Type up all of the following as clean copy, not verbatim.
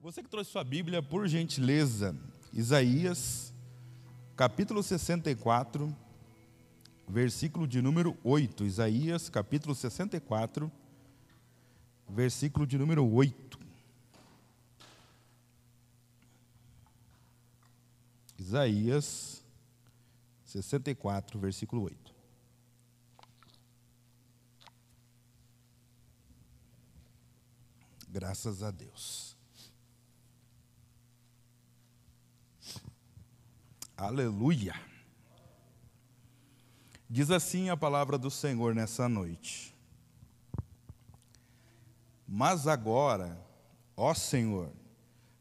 Você que trouxe sua Bíblia, por gentileza, Isaías, capítulo 64, versículo de número 8. Isaías, capítulo 64, versículo de número 8. Isaías 64, versículo 8. Graças a Deus. Aleluia. Diz assim a palavra do Senhor nessa noite: mas agora, ó Senhor,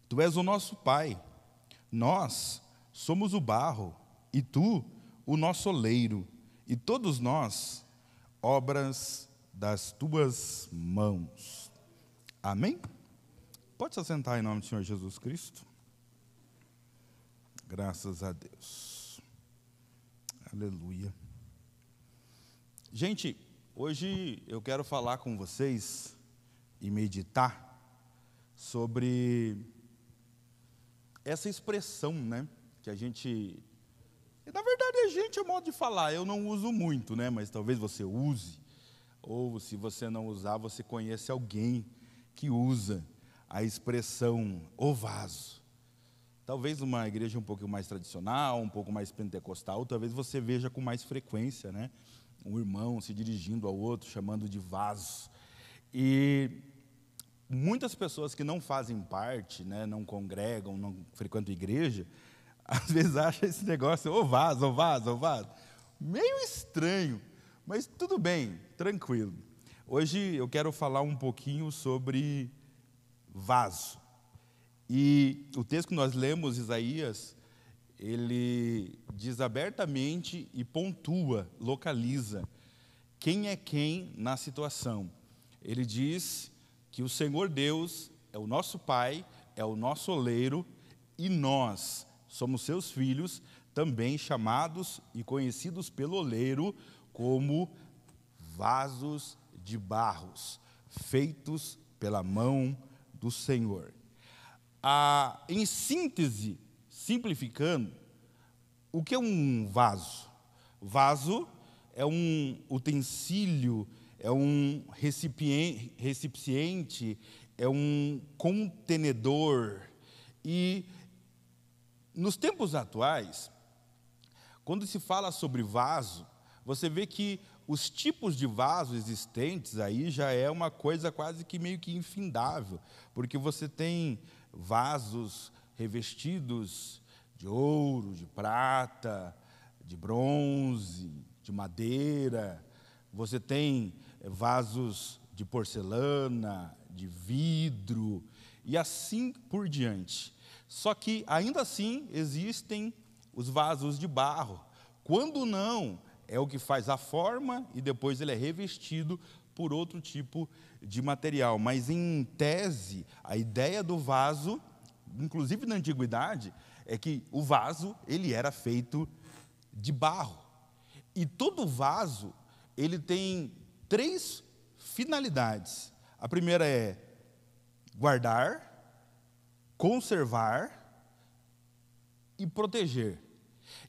Tu és o nosso Pai, nós somos o barro, e Tu o nosso oleiro, e todos nós, obras das Tuas mãos. Amém? Pode se assentar em nome do Senhor Jesus Cristo. Graças a Deus. Aleluia. Gente, hoje eu quero falar com vocês e meditar sobre essa expressão, né? Que a gente... Na verdade, a gente é modo de falar, eu não uso muito, né? Mas talvez você use, ou se você não usar, você conhece alguém que usa a expressão o vaso. Talvez uma igreja um pouco mais tradicional, um pouco mais pentecostal, talvez você veja com mais frequência, né? Um irmão se dirigindo ao outro, chamando de vaso. E muitas pessoas que não fazem parte, né, não congregam, não frequentam igreja, às vezes acham esse negócio, ô vaso, ô vaso, ô vaso. Meio estranho, mas tudo bem, tranquilo. Hoje eu quero falar um pouquinho sobre vaso. E o texto que nós lemos, Isaías, ele diz abertamente e pontua, localiza quem é quem na situação. Ele diz que o Senhor Deus é o nosso Pai, é o nosso oleiro, e nós somos seus filhos, também chamados e conhecidos pelo oleiro como vasos de barros, feitos pela mão do Senhor. Em síntese, simplificando, o que é um vaso? Vaso é um utensílio, é um recipiente, é um contenedor. E nos tempos atuais, quando se fala sobre vaso, você vê que os tipos de vaso existentes aí já é uma coisa quase que meio que infindável, porque você tem vasos revestidos de ouro, de prata, de bronze, de madeira. Você tem vasos de porcelana, de vidro e assim por diante. Só que ainda assim existem os vasos de barro. Quando não, é o que faz a forma e depois ele é revestido por outro tipo de material. Mas, em tese, a ideia do vaso, inclusive na antiguidade, é que o vaso ele era feito de barro. E todo vaso ele tem 3 finalidades. A primeira é guardar, conservar e proteger.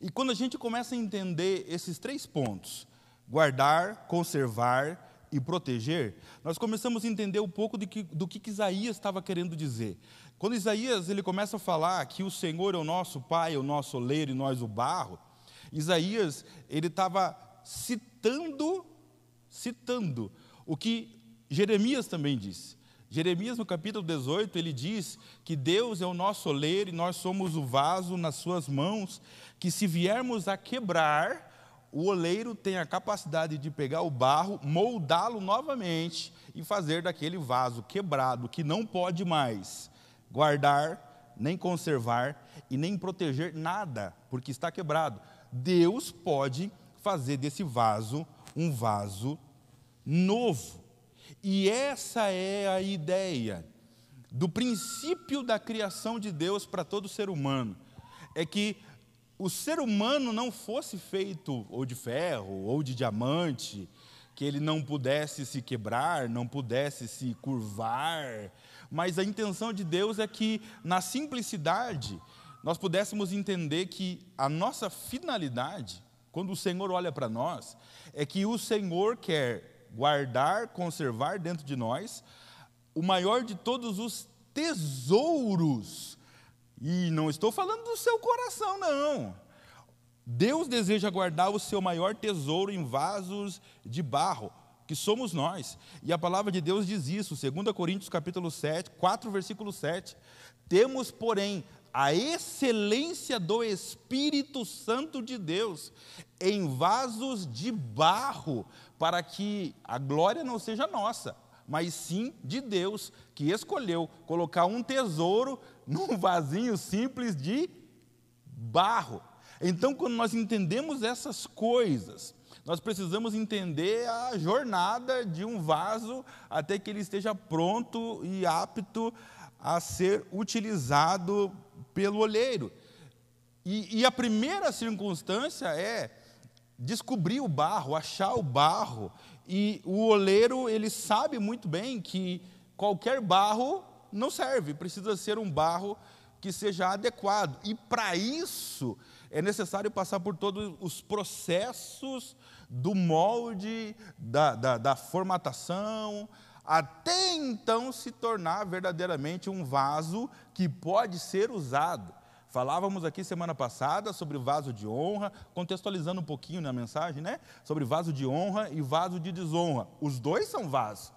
E quando a gente começa a entender esses 3 pontos, guardar, conservar e proteger, nós começamos a entender um pouco do que Isaías estava querendo dizer. Quando Isaías ele começa a falar que o Senhor é o nosso Pai, o nosso oleiro e nós o barro, Isaías ele estava citando o que Jeremias também disse. Jeremias, no capítulo 18, ele diz que Deus é o nosso oleiro e nós somos o vaso nas suas mãos, que se viermos a quebrar, o oleiro tem a capacidade de pegar o barro, moldá-lo novamente e fazer daquele vaso quebrado, que não pode mais guardar, nem conservar e nem proteger nada, porque está quebrado. Deus pode fazer desse vaso um vaso novo. E essa é a ideia do princípio da criação de Deus para todo ser humano. É que o ser humano não fosse feito ou de ferro ou de diamante, que ele não pudesse se quebrar, não pudesse se curvar, mas a intenção de Deus é que, na simplicidade, nós pudéssemos entender que a nossa finalidade, quando o Senhor olha para nós, é que o Senhor quer guardar, conservar dentro de nós o maior de todos os tesouros. E não estou falando do seu coração, não. Deus deseja guardar o seu maior tesouro em vasos de barro, que somos nós. E a palavra de Deus diz isso, 2 Coríntios capítulo 7, 4, versículo 7. Temos, porém, a excelência do Espírito Santo de Deus em vasos de barro, para que a glória não seja nossa, mas sim de Deus, que escolheu colocar um tesouro num vasinho simples de barro. Então, quando nós entendemos essas coisas, nós precisamos entender a jornada de um vaso até que ele esteja pronto e apto a ser utilizado pelo olheiro. E a primeira circunstância é descobrir o barro, achar o barro. E o oleiro, ele sabe muito bem que qualquer barro não serve, precisa ser um barro que seja adequado. E para isso é necessário passar por todos os processos do molde, da formatação, até então se tornar verdadeiramente um vaso que pode ser usado. Falávamos aqui semana passada sobre o vaso de honra, contextualizando um pouquinho na mensagem, né? Sobre vaso de honra e vaso de desonra. Os dois são vasos.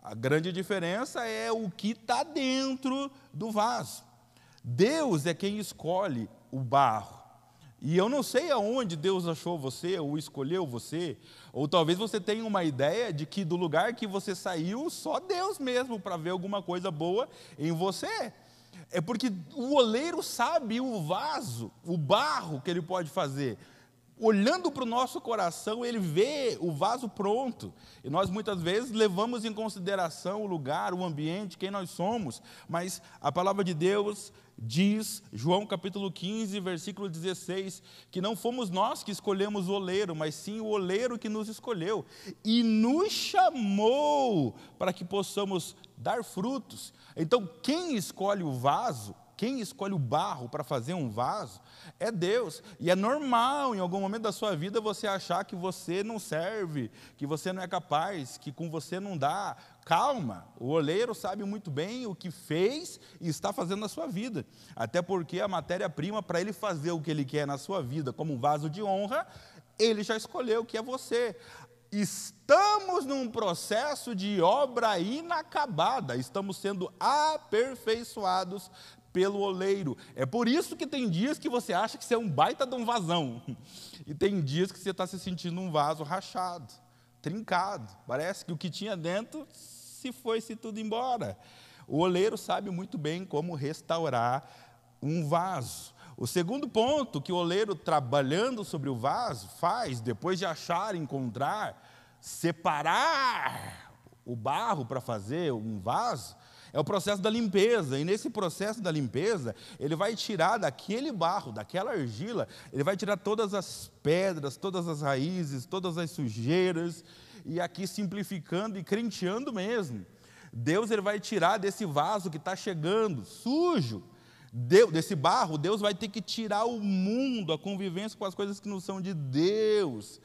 A grande diferença é o que está dentro do vaso. Deus é quem escolhe o barro. E eu não sei aonde Deus achou você, ou escolheu você, ou talvez você tenha uma ideia de que do lugar que você saiu, só Deus mesmo para ver alguma coisa boa em você. É porque o oleiro sabe o vaso, o barro que ele pode fazer. Olhando para o nosso coração, ele vê o vaso pronto. E nós muitas vezes levamos em consideração o lugar, o ambiente, quem nós somos. Mas a palavra de Deus diz, João capítulo 15, versículo 16, que não fomos nós que escolhemos o oleiro, mas sim o oleiro que nos escolheu. E nos chamou para que possamos dar frutos. Então, quem escolhe o vaso, quem escolhe o barro para fazer um vaso, é Deus. E é normal, em algum momento da sua vida, você achar que você não serve, que você não é capaz, que com você não dá. Calma, o oleiro sabe muito bem o que fez e está fazendo na sua vida. Até porque a matéria-prima, para ele fazer o que ele quer na sua vida, como um vaso de honra, ele já escolheu, que é você. Estamos num processo de obra inacabada, estamos sendo aperfeiçoados pelo oleiro. É por isso que tem dias que você acha que você é um baita de um vasão, e tem dias que você está se sentindo um vaso rachado, trincado, parece que o que tinha dentro se foi-se tudo embora. O oleiro sabe muito bem como restaurar um vaso. O segundo ponto que o oleiro, trabalhando sobre o vaso, faz, depois de achar, encontrar, separar o barro para fazer um vaso, é o processo da limpeza. E nesse processo da limpeza, ele vai tirar daquele barro, daquela argila, ele vai tirar todas as pedras, todas as raízes, todas as sujeiras, e aqui simplificando e crenteando mesmo. Deus, ele vai tirar desse vaso que está chegando, sujo, desse barro, Deus vai ter que tirar o mundo, a convivência com as coisas que não são de Deus.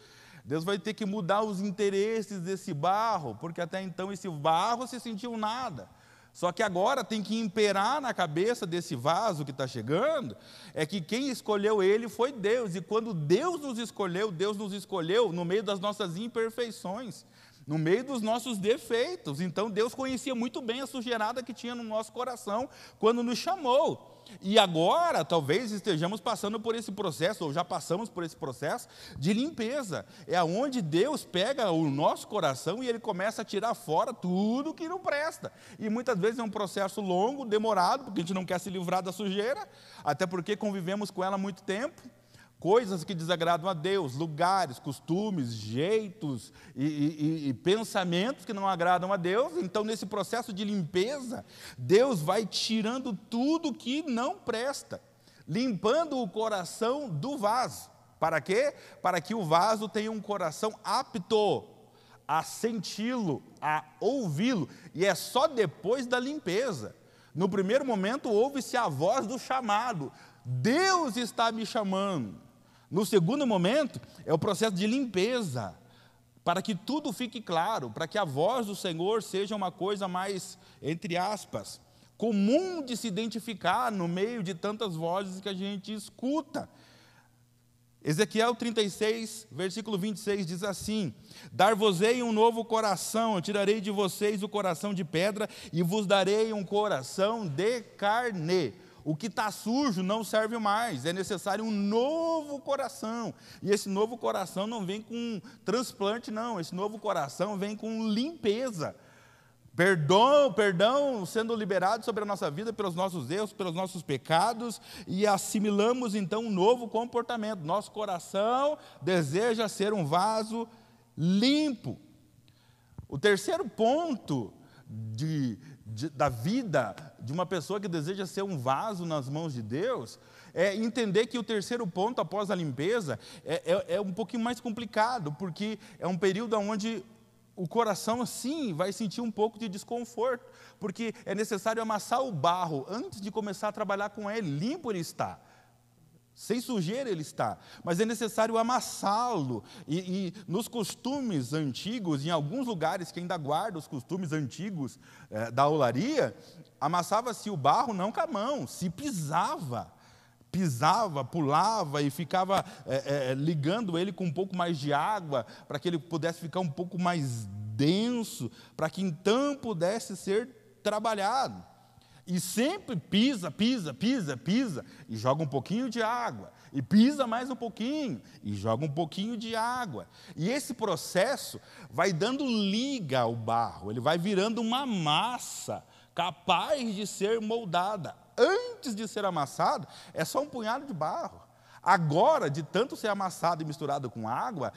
Deus vai ter que mudar os interesses desse barro, porque até então esse barro se sentiu nada. Só que agora tem que imperar na cabeça desse vaso que está chegando, é que quem escolheu ele foi Deus. E quando Deus nos escolheu no meio das nossas imperfeições, no meio dos nossos defeitos. Então Deus conhecia muito bem a sujeirada que tinha no nosso coração quando nos chamou. E agora, talvez estejamos passando por esse processo, ou já passamos por esse processo de limpeza. É onde Deus pega o nosso coração e Ele começa a tirar fora tudo que não presta. E muitas vezes é um processo longo, demorado, porque a gente não quer se livrar da sujeira, até porque convivemos com ela há muito tempo. Coisas que desagradam a Deus, lugares, costumes, jeitos e pensamentos que não agradam a Deus. Então, nesse processo de limpeza, Deus vai tirando tudo que não presta. limpando o coração do vaso. Para quê? Para que o vaso tenha um coração apto a senti-lo, a ouvi-lo. E é só depois da limpeza. No primeiro momento, ouve-se a voz do chamado. Deus está me chamando. No segundo momento, é o processo de limpeza, para que tudo fique claro, para que a voz do Senhor seja uma coisa mais, entre aspas, comum de se identificar no meio de tantas vozes que a gente escuta. Ezequiel 36, versículo 26, diz assim: dar-vos-ei um novo coração, eu tirarei de vocês o coração de pedra e vos darei um coração de carne. O que está sujo não serve mais, é necessário um novo coração. E esse novo coração não vem com transplante, não. Esse novo coração vem com limpeza. Perdão sendo liberado sobre a nossa vida pelos nossos erros, pelos nossos pecados, e assimilamos então um novo comportamento. Nosso coração deseja ser um vaso limpo. O terceiro ponto da vida de uma pessoa que deseja ser um vaso nas mãos de Deus é entender que o terceiro ponto após a limpeza é um pouquinho mais complicado, porque é um período onde o coração, sim, vai sentir um pouco de desconforto, porque é necessário amassar o barro antes de começar a trabalhar com ele. Limpo ele está, sem sujeira ele está, mas é necessário amassá-lo. E nos costumes antigos, em alguns lugares que ainda guardam os costumes antigos da olaria, amassava-se o barro não com a mão, se pisava, pulava e ficava ligando ele com um pouco mais de água, para que ele pudesse ficar um pouco mais denso, para que então pudesse ser trabalhado. E sempre pisa, e joga um pouquinho de água, e pisa mais um pouquinho, e joga um pouquinho de água. E esse processo vai dando liga ao barro, ele vai virando uma massa capaz de ser moldada. Antes de ser amassado, é só um punhado de barro. Agora, de tanto ser amassado e misturado com água,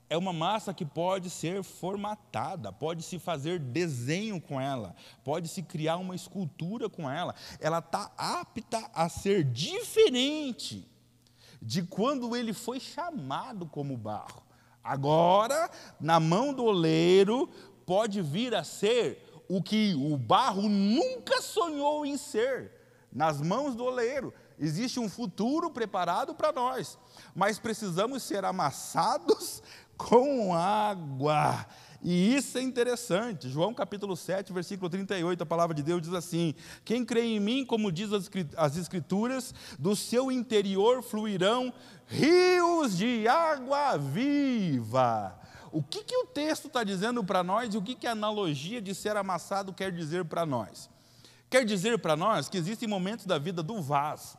é uma massa que pode ser formatada, pode-se fazer desenho com ela, pode-se criar uma escultura com ela. Ela está apta a ser diferente de quando ele foi chamado como barro. Agora, na mão do oleiro, pode vir a ser o que o barro nunca sonhou em ser. Nas mãos do oleiro, existe um futuro preparado para nós, mas precisamos ser amassados com água. E isso é interessante. João capítulo 7, versículo 38, a palavra de Deus diz assim: quem crê em mim, como diz as Escrituras, do seu interior fluirão rios de água viva. O que o texto está dizendo para nós e o que a analogia de ser amassado quer dizer para nós? Quer dizer para nós que existem momentos da vida do vaso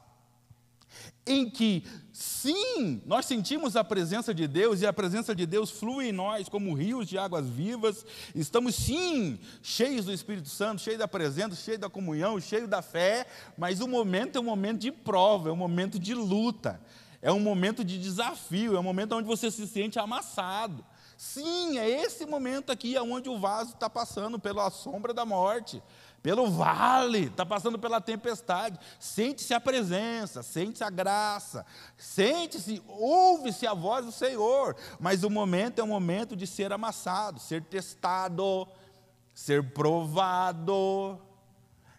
em que, sim, nós sentimos a presença de Deus, e a presença de Deus flui em nós como rios de águas vivas. Estamos, sim, cheios do Espírito Santo, cheios da presença, cheios da comunhão, cheios da fé, mas o momento é um momento de prova, é um momento de luta, é um momento de desafio, é um momento onde você se sente amassado. Sim, é esse momento aqui onde o vaso está passando pela sombra da morte, pelo vale, está passando pela tempestade. Sente-se a presença, sente-se a graça, sente-se, ouve-se a voz do Senhor, mas o momento é um momento de ser amassado, ser testado, ser provado.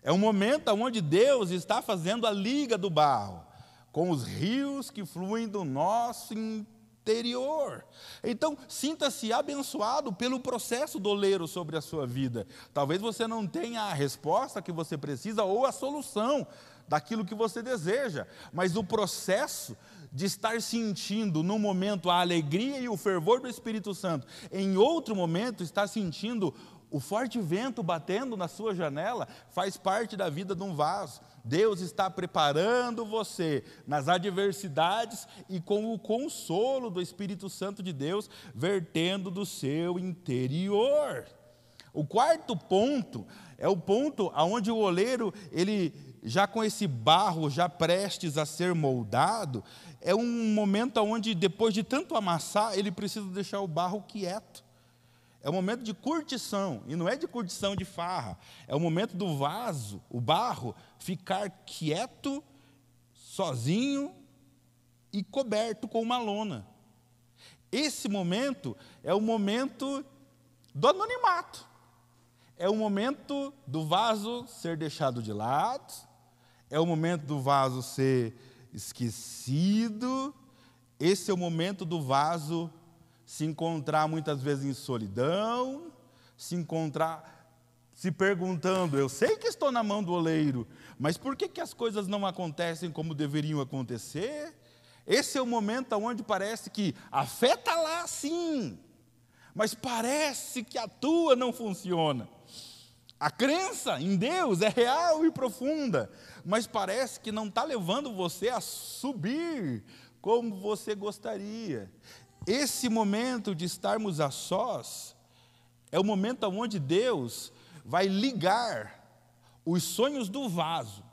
É um momento onde Deus está fazendo a liga do barro com os rios que fluem do nosso interior. Então, sinta-se abençoado pelo processo do oleiro sobre a sua vida. Talvez você não tenha a resposta que você precisa ou a solução daquilo que você deseja, mas o processo de estar sentindo num momento a alegria e o fervor do Espírito Santo, em outro momento estar sentindo o forte vento batendo na sua janela, faz parte da vida de um vaso. Deus está preparando você nas adversidades e com o consolo do Espírito Santo de Deus vertendo do seu interior. O quarto ponto é o ponto onde o oleiro, ele já com esse barro já prestes a ser moldado, é um momento onde depois de tanto amassar, ele precisa deixar o barro quieto. É um momento de curtição, e não é de curtição de farra, é o momento do vaso, o barro, ficar quieto sozinho e coberto com uma lona. Esse momento é o momento do anonimato. É o momento do vaso ser deixado de lado, é o momento do vaso ser esquecido, esse é o momento do vaso se encontrar muitas vezes em solidão, se encontrar se perguntando, eu sei que estou na mão do oleiro, mas por que as coisas não acontecem como deveriam acontecer? Esse é o momento onde parece que a fé está lá sim, mas parece que a tua não funciona. A crença em Deus é real e profunda, mas parece que não está levando você a subir como você gostaria. Esse momento de estarmos a sós é o momento onde Deus vai ligar os sonhos do vaso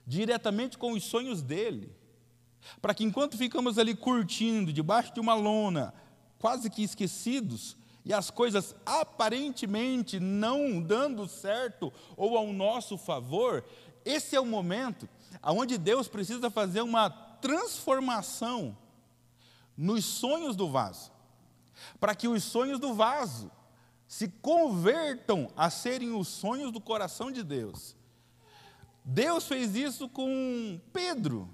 diretamente com os sonhos dele, para que enquanto ficamos ali curtindo, debaixo de uma lona, quase que esquecidos, e as coisas aparentemente não dando certo ou ao nosso favor, esse é o momento onde Deus precisa fazer uma transformação nos sonhos do vaso, para que os sonhos do vaso se convertam a serem os sonhos do coração de Deus. Deus fez isso com Pedro.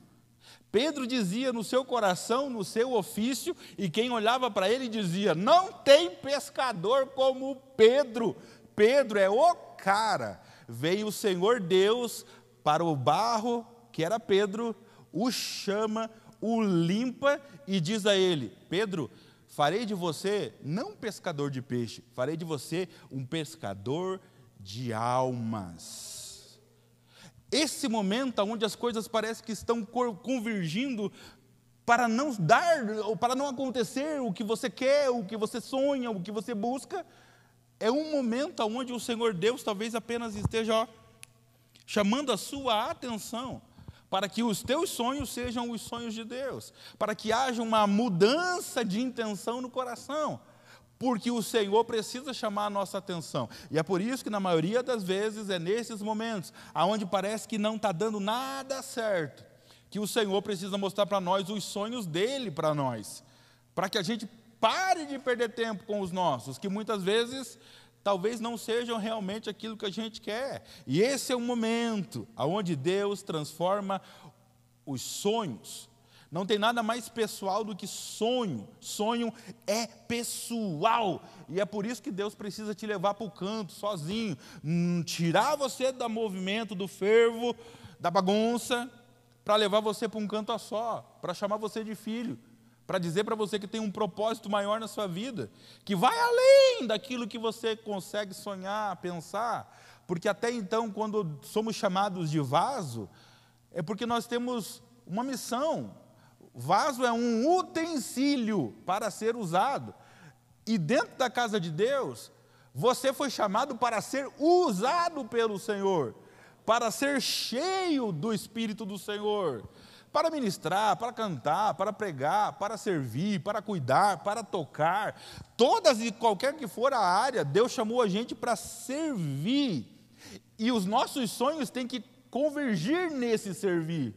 Pedro dizia no seu coração, no seu ofício, e quem olhava para ele dizia, não tem pescador como Pedro. Pedro é o cara. Veio o Senhor Deus para o barro, que era Pedro, o chama, o limpa e diz a ele, Pedro, farei de você não pescador de peixe, farei de você um pescador de almas. Esse momento onde as coisas parecem que estão convergindo para não dar, ou para não acontecer o que você quer, o que você sonha, o que você busca, é um momento onde o Senhor Deus talvez apenas esteja chamando a sua atenção para que os teus sonhos sejam os sonhos de Deus, para que haja uma mudança de intenção no coração, porque o Senhor precisa chamar a nossa atenção. E é por isso que na maioria das vezes é nesses momentos, onde parece que não está dando nada certo, que o Senhor precisa mostrar para nós os sonhos dEle para nós, para que a gente pare de perder tempo com os nossos, que muitas vezes talvez não sejam realmente aquilo que a gente quer. E esse é o momento onde Deus transforma os sonhos. Não tem nada mais pessoal do que sonho. Sonho é pessoal. E é por isso que Deus precisa te levar para o canto, sozinho. Tirar você do movimento, do fervo, da bagunça, para levar você para um canto a só, para chamar você de filho, para dizer para você que tem um propósito maior na sua vida, que vai além daquilo que você consegue sonhar, pensar. Porque até então, quando somos chamados de vaso, é porque nós temos uma missão. Vaso é um utensílio para ser usado. E dentro da casa de Deus, você foi chamado para ser usado pelo Senhor, para ser cheio do Espírito do Senhor, para ministrar, para cantar, para pregar, para servir, para cuidar, para tocar. Todas e qualquer que for a área, Deus chamou a gente para servir. E os nossos sonhos têm que convergir nesse servir.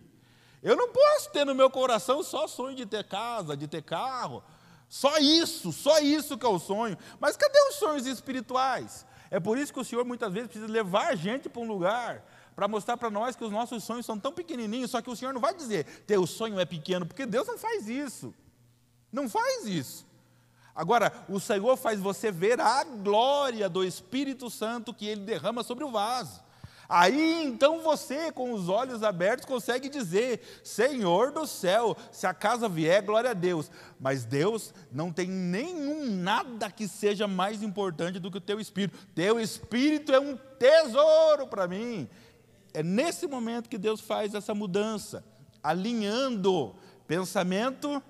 Eu não posso ter no meu coração só sonho de ter casa, de ter carro, só isso que é o sonho. Mas cadê os sonhos espirituais? É por isso que o Senhor muitas vezes precisa levar a gente para um lugar, para mostrar para nós que os nossos sonhos são tão pequenininhos, só que o Senhor não vai dizer, teu sonho é pequeno, porque Deus não faz isso. Não faz isso. Agora, o Senhor faz você ver a glória do Espírito Santo que Ele derrama sobre o vaso. Aí, então, você, com os olhos abertos, consegue dizer, Senhor do céu, se a casa vier, glória a Deus. Mas Deus não tem nada que seja mais importante do que o teu Espírito. Teu Espírito é um tesouro para mim. É nesse momento que Deus faz essa mudança, alinhando pensamento,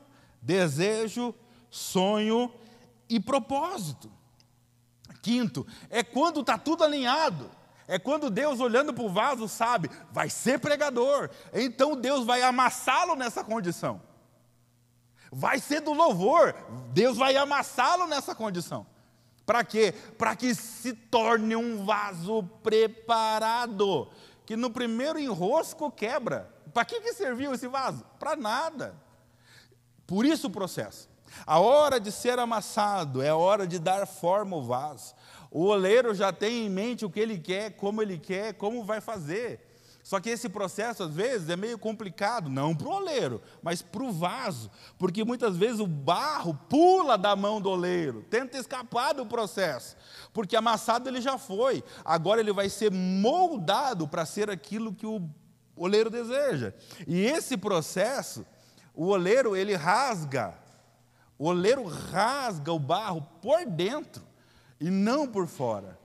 desejo, sonho e propósito. Quinto, é quando está tudo alinhado. É quando Deus, olhando para o vaso, sabe, vai ser pregador. Então Deus vai amassá-lo nessa condição. Vai ser do louvor. Deus vai amassá-lo nessa condição. Para quê? Para que se torne um vaso preparado. Que no primeiro enrosco quebra. Para que serviu esse vaso? Para nada. Por isso o processo. A hora de ser amassado é a hora de dar forma ao vaso. O oleiro já tem em mente o que ele quer, como vai fazer. Só que esse processo, às vezes, é meio complicado, não para o oleiro, mas para o vaso, porque muitas vezes o barro pula da mão do oleiro, tenta escapar do processo, porque amassado ele já foi, agora ele vai ser moldado para ser aquilo que o oleiro deseja. E esse processo, o oleiro rasga o barro por dentro e não por fora.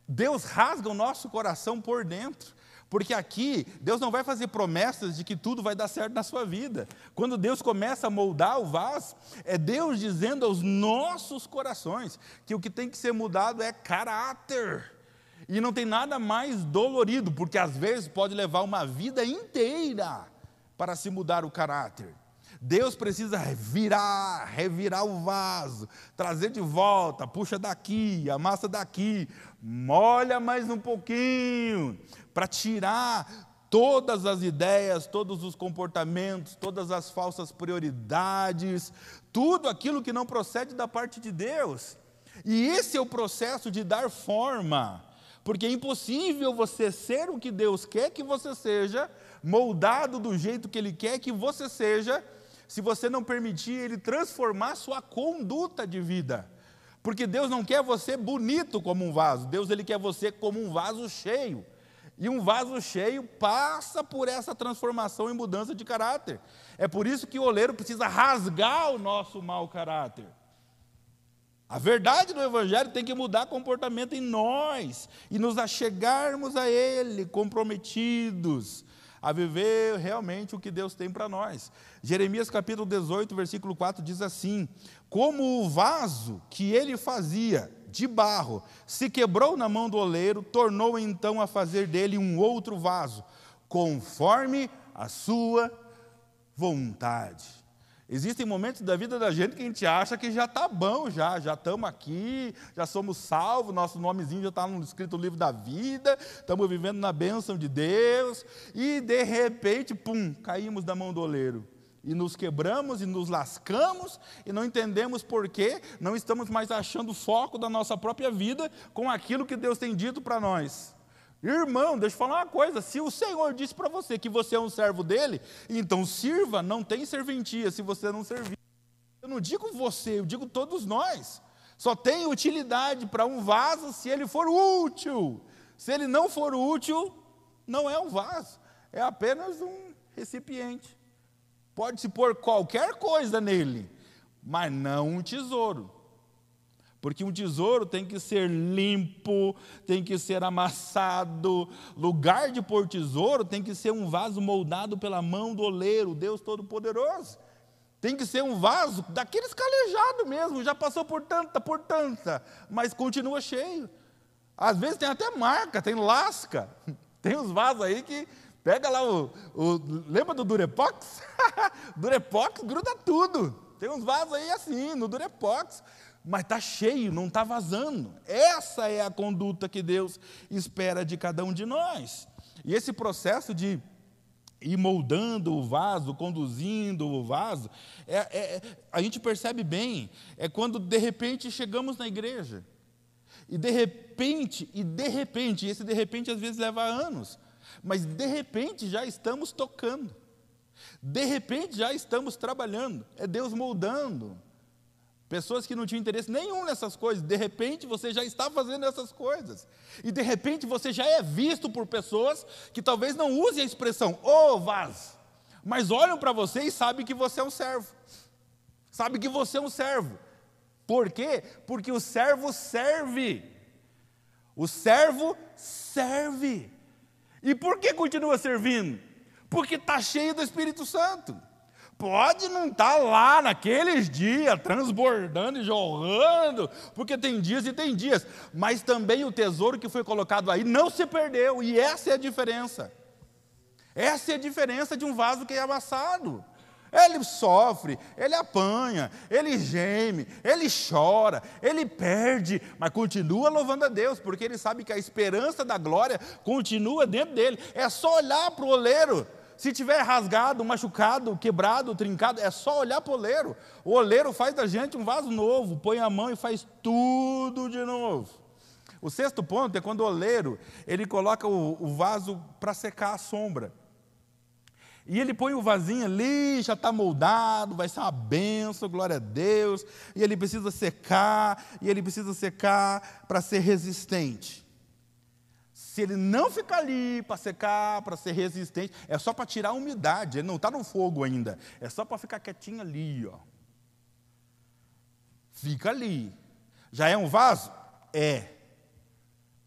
Deus rasga o nosso coração por dentro. Porque aqui, Deus não vai fazer promessas de que tudo vai dar certo na sua vida. Quando Deus começa a moldar o vaso, é Deus dizendo aos nossos corações que o que tem que ser mudado é caráter. E não tem nada mais dolorido, porque às vezes pode levar uma vida inteira para se mudar o caráter. Deus precisa revirar o vaso, trazer de volta, puxa daqui, amassa daqui, molha mais um pouquinho, para tirar todas as ideias, todos os comportamentos, todas as falsas prioridades, tudo aquilo que não procede da parte de Deus. E esse é o processo de dar forma, porque é impossível você ser o que Deus quer que você seja, moldado do jeito que Ele quer que você seja, se você não permitir Ele transformar sua conduta de vida. Porque Deus não quer você bonito como um vaso, Deus Ele quer você como um vaso cheio. E um vaso cheio passa por essa transformação e mudança de caráter. É por isso que o oleiro precisa rasgar o nosso mau caráter. A verdade do Evangelho tem que mudar comportamento em nós e nos achegarmos a Ele, comprometidos a viver realmente o que Deus tem para nós. Jeremias capítulo 18, versículo 4 diz assim: como o vaso que ele fazia de barro se quebrou na mão do oleiro, tornou então a fazer dele um outro vaso, conforme a sua vontade. Existem momentos da vida da gente que a gente acha que já está bom, já estamos aqui, já somos salvos, nosso nomezinho já está escrito no livro da vida, estamos vivendo na bênção de Deus, e de repente, caímos da mão do oleiro. E nos quebramos e nos lascamos e não entendemos por quê, não estamos mais achando o foco da nossa própria vida com aquilo que Deus tem dito para nós. Irmão, deixa eu falar uma coisa, se o Senhor disse para você que você é um servo dele, então sirva, não tem serventia se você não servir. Eu não digo você, eu digo todos nós. Só tem utilidade para um vaso se ele for útil. Se ele não for útil, não é um vaso, é apenas um recipiente. Pode-se pôr qualquer coisa nele, mas não um tesouro. Porque um tesouro tem que ser limpo, tem que ser amassado. Lugar de pôr tesouro tem que ser um vaso moldado pela mão do oleiro, Deus Todo-Poderoso. Tem que ser um vaso daqueles calejados mesmo, já passou por tanta, mas continua cheio. Às vezes tem até marca, tem lasca. Tem uns vasos aí que... Pega lá lembra do Durepox? Durepox gruda tudo. Tem uns vasos aí assim, no Durepox. Mas está cheio, não está vazando. Essa é a conduta que Deus espera de cada um de nós. E esse processo de ir moldando o vaso, conduzindo o vaso, a gente percebe bem, é quando de repente chegamos na igreja. E de repente, esse de repente às vezes leva anos. Mas de repente já estamos tocando, de repente já estamos trabalhando, é Deus moldando. Pessoas que não tinham interesse nenhum nessas coisas, de repente você já está fazendo essas coisas. E de repente você já é visto por pessoas que talvez não usem a expressão, vaso, mas olham para você e sabem que você é um servo. Sabe que você é um servo. Por quê? Porque o servo serve. O servo serve. E por que continua servindo? Porque está cheio do Espírito Santo. Pode não estar lá naqueles dias, transbordando e jorrando, porque tem dias e tem dias, mas também o tesouro que foi colocado aí não se perdeu, e essa é a diferença. Essa é a diferença de um vaso que é amassado. Ele sofre, ele apanha, ele geme, ele chora, ele perde, mas continua louvando a Deus, porque ele sabe que a esperança da glória continua dentro dele. É só olhar para o oleiro, Se tiver rasgado, machucado, quebrado, trincado, é só olhar para o oleiro. O oleiro faz da gente um vaso novo, põe a mão e faz tudo de novo. O sexto ponto é quando o oleiro, ele coloca o vaso para secar à sombra. E ele põe o vasinho ali, já está moldado, vai ser uma benção, glória a Deus. E ele precisa secar, para ser resistente. Se ele não ficar ali para secar, para ser resistente, é só para tirar a umidade, ele não está no fogo ainda. É só para ficar quietinho ali, ó. Fica ali. Já é um vaso? É.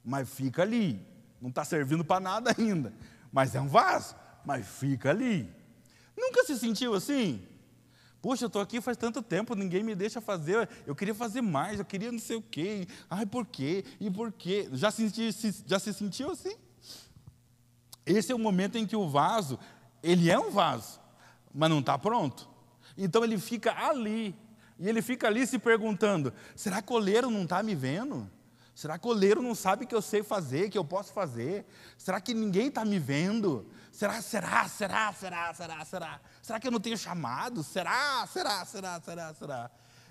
Mas fica ali. Não está servindo para nada ainda. Mas é um vaso. Mas fica ali. Nunca se sentiu assim? Puxa, eu estou aqui faz tanto tempo, ninguém me deixa fazer, eu queria fazer mais, eu queria não sei o quê. Ai, por quê? E por quê? Já se sentiu assim? Esse é o momento em que o vaso, ele é um vaso, mas não está pronto. Então ele fica ali, e ele fica ali se perguntando, será que o oleiro não está me vendo? Será que o oleiro não sabe que eu sei fazer, que eu posso fazer? Será que ninguém está me vendo? Será? Será que eu não tenho chamado? Será?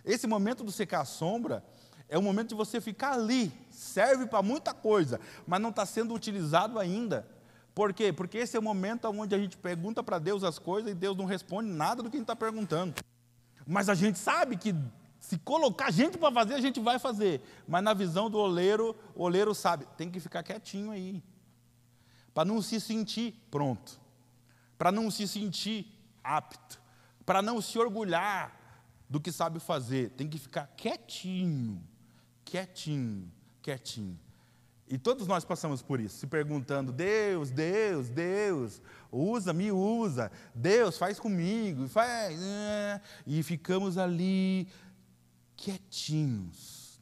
Esse momento do secar a sombra é o momento de você ficar ali. Serve para muita coisa, mas não está sendo utilizado ainda. Por quê? Porque esse é o momento onde a gente pergunta para Deus as coisas e Deus não responde nada do que a gente está perguntando. Mas a gente sabe que se colocar gente para fazer, a gente vai fazer. Mas na visão do oleiro, o oleiro sabe, tem que ficar quietinho aí. Para não se sentir pronto. Para não se sentir apto. Para não se orgulhar do que sabe fazer. Tem que ficar quietinho. Quietinho. E todos nós passamos por isso, se perguntando, Deus, me usa. Deus, faz comigo. E ficamos ali quietinhos.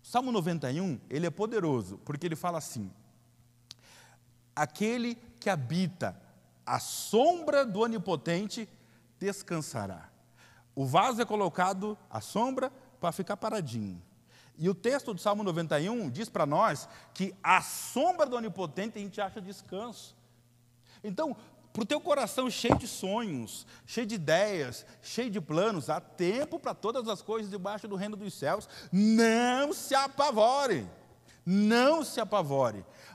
Salmo 91, ele é poderoso, porque ele fala assim, aquele que habita a sombra do Onipotente descansará. O vaso é colocado à sombra para ficar paradinho. E o texto do Salmo 91 diz para nós que à sombra do Onipotente a gente acha descanso. Então, para o teu coração cheio de sonhos, cheio de ideias, cheio de planos, há tempo para todas as coisas debaixo do reino dos céus. Não se apavore,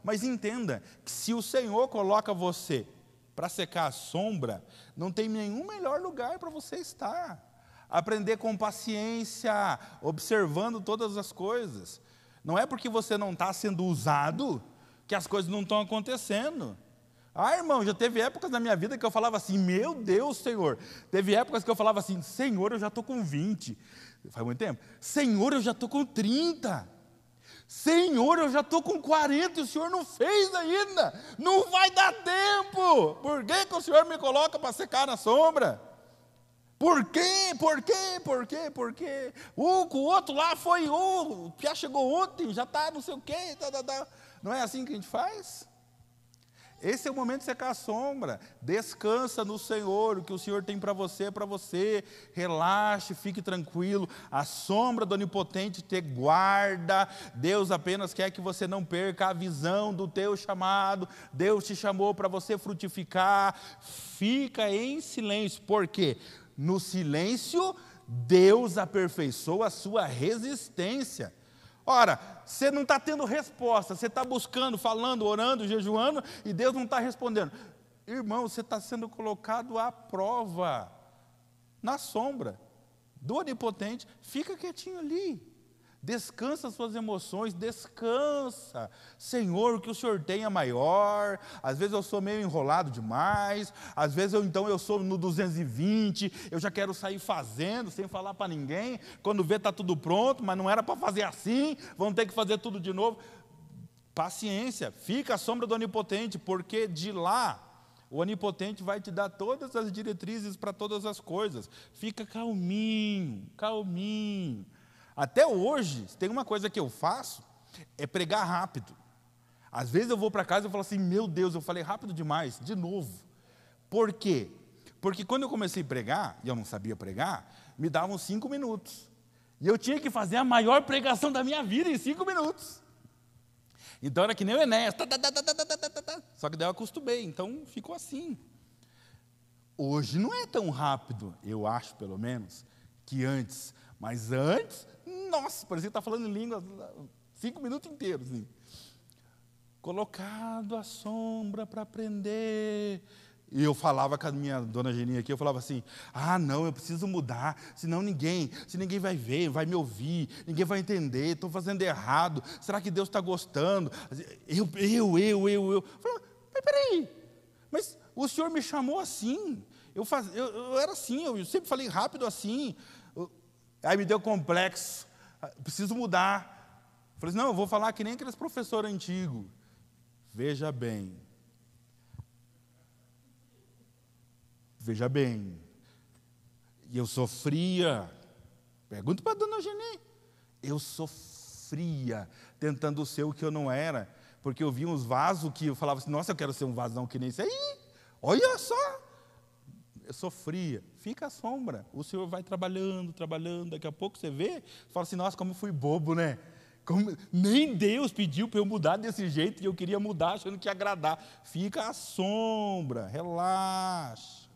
mas entenda que se o Senhor coloca você para secar a sombra, não tem nenhum melhor lugar para você estar. Aprender com paciência, observando todas as coisas. Não é porque você não está sendo usado que as coisas não estão acontecendo. Ah, irmão, já teve épocas na minha vida que eu falava assim, meu Deus, Senhor. Teve épocas que eu falava assim, Senhor, eu já estou com 20. Faz muito tempo. Senhor, eu já estou com 30. Senhor, eu já estou com 40 e o Senhor não fez ainda. Não vai dar tempo. Por que o Senhor me coloca para secar na sombra? Por quê? O outro lá foi, já chegou ontem, já está não sei o quê. Não é assim que a gente faz? Esse é o momento de secar a sombra. Descansa no Senhor, o que o Senhor tem para você. Relaxe, fique tranquilo. A sombra do Onipotente te guarda. Deus apenas quer que você não perca a visão do teu chamado. Deus te chamou para você frutificar. Fica em silêncio. Por quê? No silêncio, Deus aperfeiçoa a sua resistência. Ora, você não está tendo resposta, você está buscando, falando, orando, jejuando, e Deus não está respondendo. Irmão, você está sendo colocado à prova, na sombra do Onipotente. Fica quietinho ali. Descansa as suas emoções, descansa. Senhor, o que o Senhor tem é maior. Às vezes eu sou meio enrolado demais. Às vezes eu sou no 220. Eu já quero sair fazendo, sem falar para ninguém. Quando vê, está tudo pronto, mas não era para fazer assim. Vamos ter que fazer tudo de novo. Paciência, fica à sombra do Onipotente, porque de lá o Onipotente vai te dar todas as diretrizes para todas as coisas. Fica calminho. Até hoje, tem uma coisa que eu faço, é pregar rápido. Às vezes eu vou para casa e falo assim, meu Deus, eu falei rápido demais, de novo. Por quê? Porque quando eu comecei a pregar, e eu não sabia pregar, me davam 5 minutos. E eu tinha que fazer a maior pregação da minha vida em 5 minutos. Então era que nem o Enéas, só que daí eu acostumei, então ficou assim. Hoje não é tão rápido, eu acho pelo menos, que antes. Mas antes, nossa, parecia que está falando em língua 5 minutos inteiros. Assim. Colocado à sombra para aprender. E eu falava com a minha dona Geninha aqui, eu falava assim, não, eu preciso mudar, senão se ninguém vai ver, vai me ouvir, ninguém vai entender, estou fazendo errado, será que Deus está gostando? Eu. Falava, mas peraí, mas o Senhor me chamou assim, eu era assim, eu sempre falei rápido assim, aí me deu complexo, preciso mudar. Falei assim, não, eu vou falar que nem aqueles professores antigos. Veja bem, e eu sofria, pergunta para a dona Geni, eu sofria tentando ser o que eu não era, porque eu via uns vasos que eu falava assim, nossa, eu quero ser um vasão que nem esse aí, olha só, eu sofria, fica à sombra, o Senhor vai trabalhando, daqui a pouco você vê, fala assim, nossa, como fui bobo, né? Nem Deus pediu para eu mudar desse jeito, e eu queria mudar achando que ia agradar, fica à sombra, relaxa.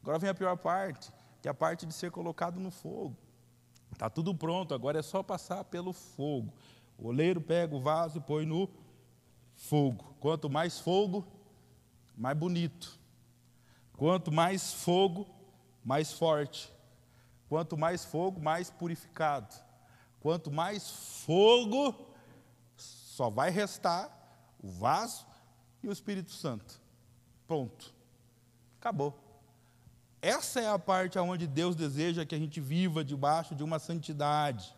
Agora vem a pior parte, que é a parte de ser colocado no fogo. Está tudo pronto, agora é só passar pelo fogo. O oleiro pega o vaso e põe no fogo. Quanto mais fogo, mais bonito. Quanto mais fogo, mais forte. Quanto mais fogo, mais purificado. Quanto mais fogo, só vai restar o vaso e o Espírito Santo. Pronto. Acabou. Essa é a parte onde Deus deseja que a gente viva debaixo de uma santidade,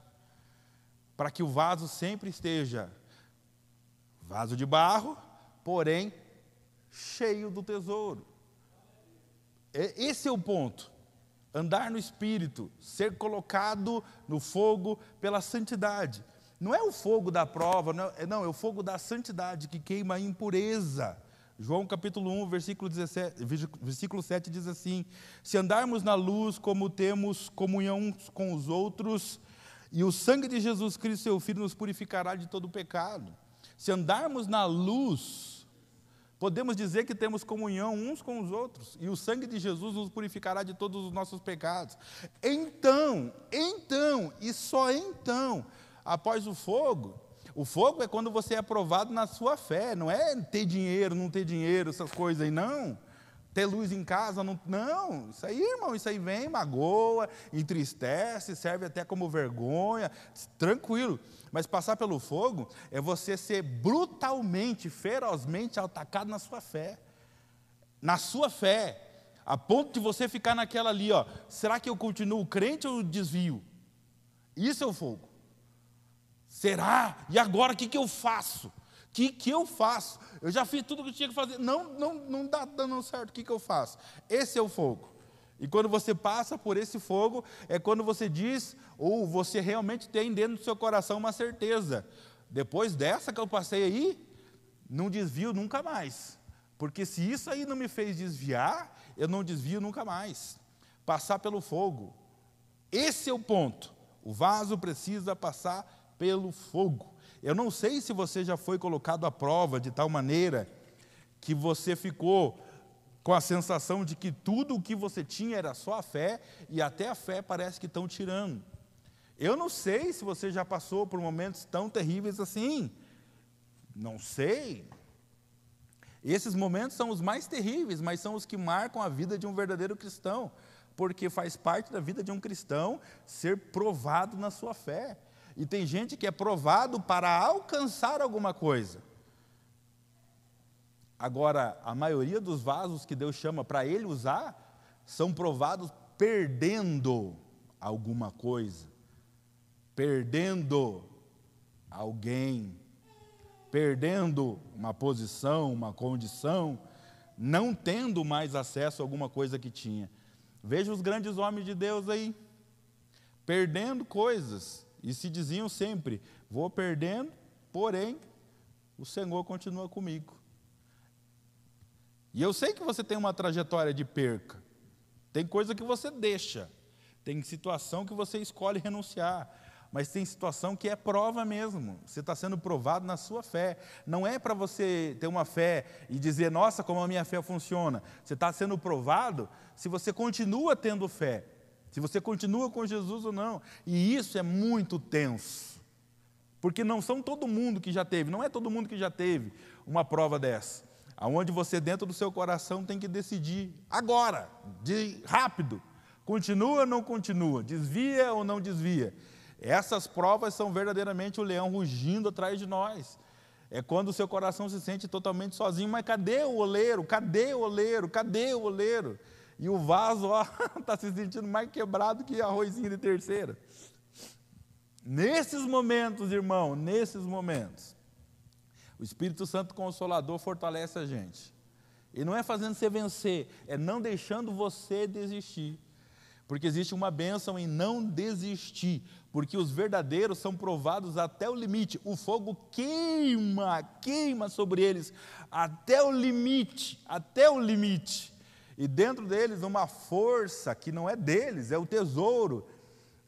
para que o vaso sempre esteja vaso de barro, porém cheio do tesouro. Esse é o ponto. Andar no Espírito, ser colocado no fogo pela santidade. Não é o fogo da prova, não, é o fogo da santidade que queima a impureza. João capítulo 1, versículo 7 diz assim, se andarmos na luz como temos comunhão uns com os outros, e o sangue de Jesus Cristo, seu Filho, nos purificará de todo pecado. Se andarmos na luz, podemos dizer que temos comunhão uns com os outros, e o sangue de Jesus nos purificará de todos os nossos pecados. Então, e só então, após o fogo é quando você é aprovado na sua fé, não é ter dinheiro, não ter dinheiro, essas coisas aí, não. Ter luz em casa, não. Isso aí, irmão, isso aí vem, magoa, entristece, serve até como vergonha, tranquilo. Mas passar pelo fogo é você ser brutalmente, ferozmente atacado na sua fé. Na sua fé, a ponto de você ficar naquela ali, será que eu continuo crente ou desvio? Isso é o fogo. Será? E agora o que eu faço? O que eu faço? Eu já fiz tudo o que tinha que fazer. Não está dando certo. O que eu faço? Esse é o fogo. E quando você passa por esse fogo, é quando você diz, ou você realmente tem dentro do seu coração uma certeza. Depois dessa que eu passei aí, não desvio nunca mais. Porque se isso aí não me fez desviar, eu não desvio nunca mais. Passar pelo fogo. Esse é o ponto. O vaso precisa passar pelo fogo. Eu não sei se você já foi colocado à prova de tal maneira que você ficou com a sensação de que tudo o que você tinha era só a fé, e até a fé parece que estão tirando. Eu não sei se você já passou por momentos tão terríveis assim. Não sei. Esses momentos são os mais terríveis, mas são os que marcam a vida de um verdadeiro cristão, porque faz parte da vida de um cristão ser provado na sua fé. E tem gente que é provado para alcançar alguma coisa. Agora, a maioria dos vasos que Deus chama para Ele usar, são provados perdendo alguma coisa, perdendo alguém, perdendo uma posição, uma condição, não tendo mais acesso a alguma coisa que tinha. Veja os grandes homens de Deus aí, perdendo coisas. E se diziam sempre, vou perdendo, porém, o Senhor continua comigo. E eu sei que você tem uma trajetória de perca. Tem coisa que você deixa. Tem situação que você escolhe renunciar. Mas tem situação que é prova mesmo. Você está sendo provado na sua fé. Não é para você ter uma fé e dizer, nossa, como a minha fé funciona. Você está sendo provado se você continua tendo fé. Se você continua com Jesus ou não. E isso é muito tenso. Porque não são todo mundo que já teve, não é todo mundo que já teve uma prova dessa. Onde você dentro do seu coração tem que decidir agora, rápido. Continua ou não continua? Desvia ou não desvia? Essas provas são verdadeiramente o leão rugindo atrás de nós. É quando o seu coração se sente totalmente sozinho. Mas cadê o oleiro? Cadê o oleiro? Cadê o oleiro? E o vaso está se sentindo mais quebrado que arrozinho de terceira. Nesses momentos, irmão, nesses momentos, o Espírito Santo Consolador fortalece a gente. E não é fazendo você vencer, é não deixando você desistir. Porque existe uma bênção em não desistir, porque os verdadeiros são provados até o limite. O fogo queima sobre eles até o limite, E dentro deles uma força que não é deles, é o tesouro.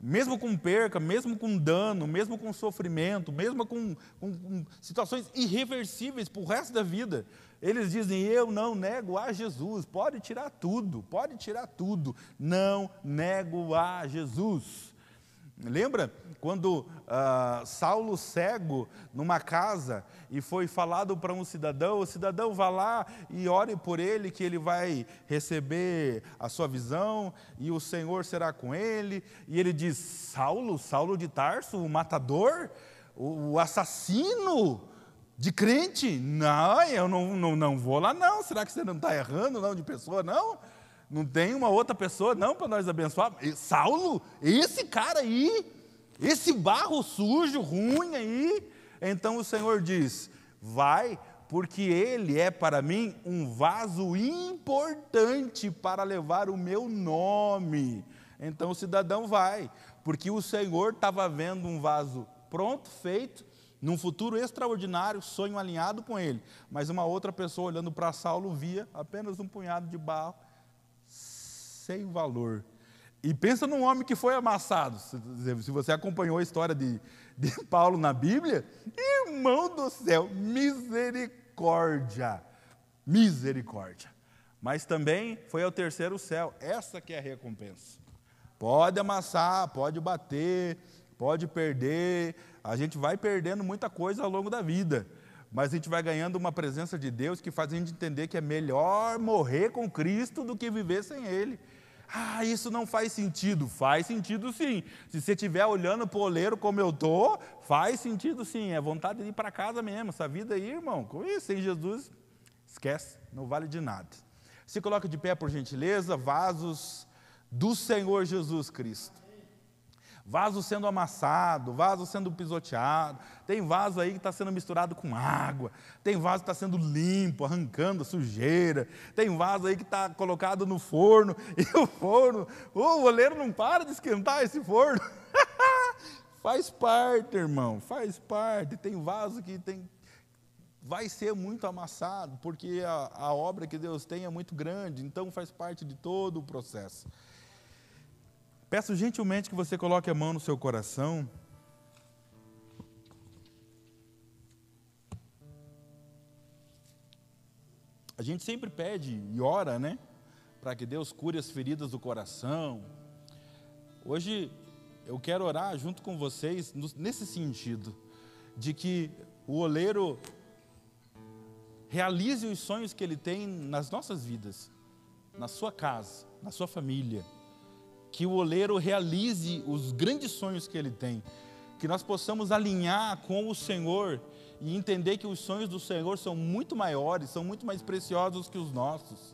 Mesmo com perca, mesmo com dano, mesmo com sofrimento, mesmo com situações irreversíveis para o resto da vida, eles dizem, eu não nego a Jesus, pode tirar tudo, não nego a Jesus. Lembra quando Saulo cego numa casa e foi falado para um cidadão, o cidadão vá lá e ore por ele que ele vai receber a sua visão e o Senhor será com ele, e ele diz, Saulo de Tarso, o matador, o assassino de crente? Não, eu não vou lá não, será que você não está errando não de pessoa não? Não tem uma outra pessoa não para nós abençoar? Saulo, esse cara aí, esse barro sujo, ruim aí. Então o Senhor diz, vai, porque ele é para mim um vaso importante para levar o meu nome. Então o cidadão vai, porque o Senhor estava vendo um vaso pronto, feito, num futuro extraordinário, sonho alinhado com ele. Mas uma outra pessoa olhando para Saulo via apenas um punhado de barro, sem valor. E pensa num homem que foi amassado. Se você acompanhou a história de Paulo na Bíblia, irmão do céu, misericórdia. Mas também foi ao terceiro céu. Essa que é a recompensa. Pode amassar, pode bater, pode perder. A gente vai perdendo muita coisa ao longo da vida. Mas a gente vai ganhando uma presença de Deus que faz a gente entender que é melhor morrer com Cristo do que viver sem Ele. Isso não faz sentido. Faz sentido sim. Se você estiver olhando para o oleiro como eu estou, faz sentido sim. É vontade de ir para casa mesmo. Essa vida aí, irmão, com isso, sem Jesus, esquece, não vale de nada. Se coloca de pé, por gentileza, vasos do Senhor Jesus Cristo. Vaso sendo amassado, vaso sendo pisoteado, tem vaso aí que está sendo misturado com água, tem vaso que está sendo limpo, arrancando sujeira, tem vaso aí que está colocado no forno, e o forno, o oleiro não para de esquentar esse forno. Faz parte, irmão, faz parte. Tem vaso que vai ser muito amassado, porque a obra que Deus tem é muito grande, então faz parte de todo o processo. Peço gentilmente que você coloque a mão no seu coração. A gente sempre pede e ora, né? Para que Deus cure as feridas do coração. Hoje eu quero orar junto com vocês nesse sentido, de que o oleiro realize os sonhos que ele tem nas nossas vidas, na sua casa, na sua família. Que o oleiro realize os grandes sonhos que ele tem, que nós possamos alinhar com o Senhor e entender que os sonhos do Senhor são muito maiores, são muito mais preciosos que os nossos,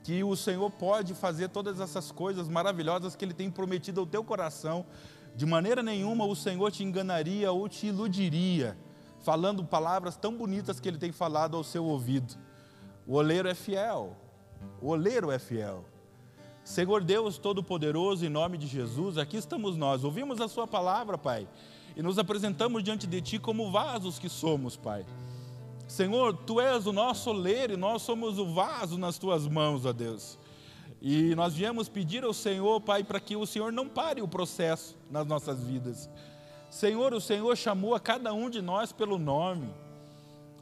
que o Senhor pode fazer todas essas coisas maravilhosas que Ele tem prometido ao teu coração. De maneira nenhuma o Senhor te enganaria ou te iludiria, falando palavras tão bonitas que Ele tem falado ao seu ouvido. O oleiro é fiel, o oleiro é fiel. Senhor Deus Todo-Poderoso, em nome de Jesus, aqui estamos nós, ouvimos a sua palavra, Pai, e nos apresentamos diante de Ti como vasos que somos, Pai. Senhor, Tu és o nosso oleiro e nós somos o vaso nas Tuas mãos, ó Deus. E nós viemos pedir ao Senhor, Pai, para que o Senhor não pare o processo nas nossas vidas. Senhor, o Senhor chamou a cada um de nós pelo nome.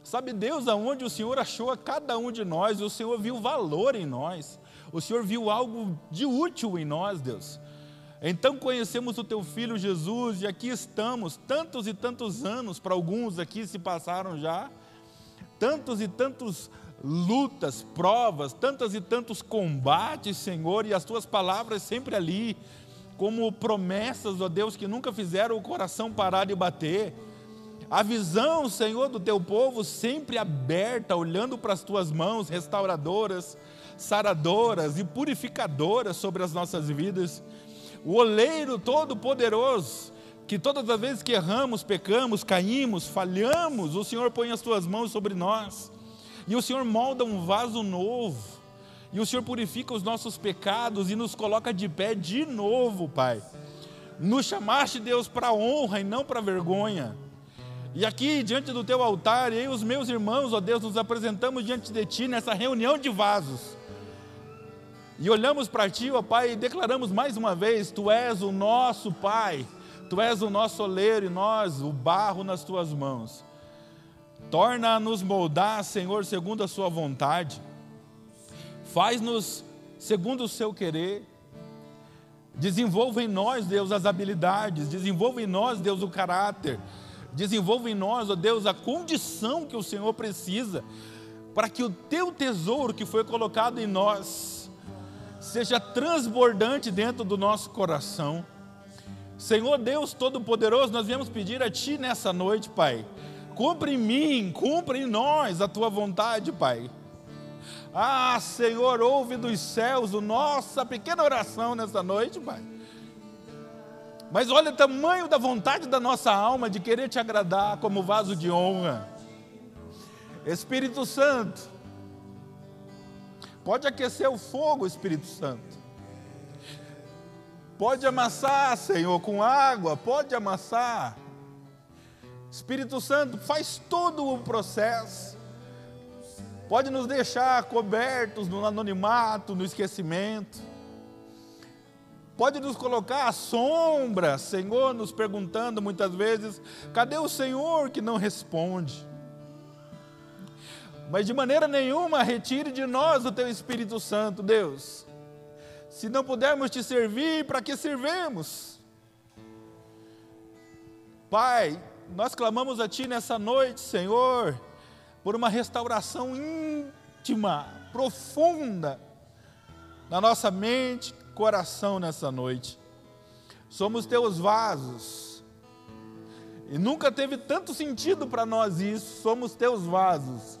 Sabe Deus aonde o Senhor achou a cada um de nós? O Senhor viu valor em nós. O Senhor viu algo de útil em nós, Deus. Então conhecemos o Teu Filho Jesus e aqui estamos, tantos e tantos anos, para alguns aqui se passaram já, tantos e tantos lutas, provas, tantos e tantos combates, Senhor, e as Tuas palavras sempre ali, como promessas, ó Deus, que nunca fizeram o coração parar de bater. A visão, Senhor, do Teu povo sempre aberta, olhando para as Tuas mãos restauradoras, saradoras e purificadoras sobre as nossas vidas. O oleiro todo-poderoso, que todas as vezes que erramos, pecamos, caímos, falhamos, o Senhor põe as Tuas mãos sobre nós. E o Senhor molda um vaso novo. E o Senhor purifica os nossos pecados e nos coloca de pé de novo, Pai. Nos chamaste, Deus, para honra e não para vergonha. E aqui, diante do Teu altar, eu e os meus irmãos, ó Deus, nos apresentamos diante de Ti nessa reunião de vasos. E olhamos para Ti, ó Pai, e declaramos mais uma vez: Tu és o nosso Pai, Tu és o nosso oleiro e nós, o barro nas Tuas mãos. Torna a nos moldar, Senhor, segundo a Sua vontade. Faz-nos segundo o Seu querer. Desenvolva em nós, Deus, as habilidades. Desenvolva em nós, Deus, o caráter. Desenvolva em nós, ó Deus, a condição que o Senhor precisa para que o Teu tesouro que foi colocado em nós seja transbordante dentro do nosso coração. Senhor Deus Todo-Poderoso, nós viemos pedir a Ti nessa noite, Pai. Cumpre em mim, cumpre em nós a Tua vontade, Pai. Ah, Senhor, ouve dos céus a nossa pequena oração nessa noite, Pai. Mas olha o tamanho da vontade da nossa alma de querer Te agradar como vaso de honra. Espírito Santo, pode aquecer o fogo, Espírito Santo. Pode amassar, Senhor, com água, pode amassar. Espírito Santo, faz todo o processo. Pode nos deixar cobertos no anonimato, no esquecimento. Pode nos colocar à sombra, Senhor, nos perguntando muitas vezes: cadê o Senhor que não responde? Mas de maneira nenhuma retire de nós o Teu Espírito Santo, Deus. Se não pudermos Te servir, para que servemos? Pai, nós clamamos a Ti nessa noite, Senhor, por uma restauração íntima, profunda, na nossa mente, coração nessa noite. Somos Teus vasos, e nunca teve tanto sentido para nós isso. Somos Teus vasos.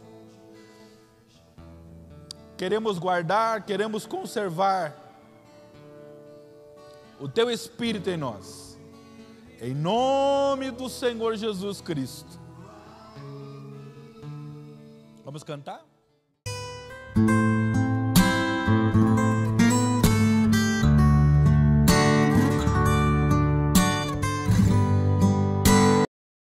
Queremos guardar, queremos conservar o Teu Espírito em nós, em nome do Senhor Jesus Cristo. Vamos cantar?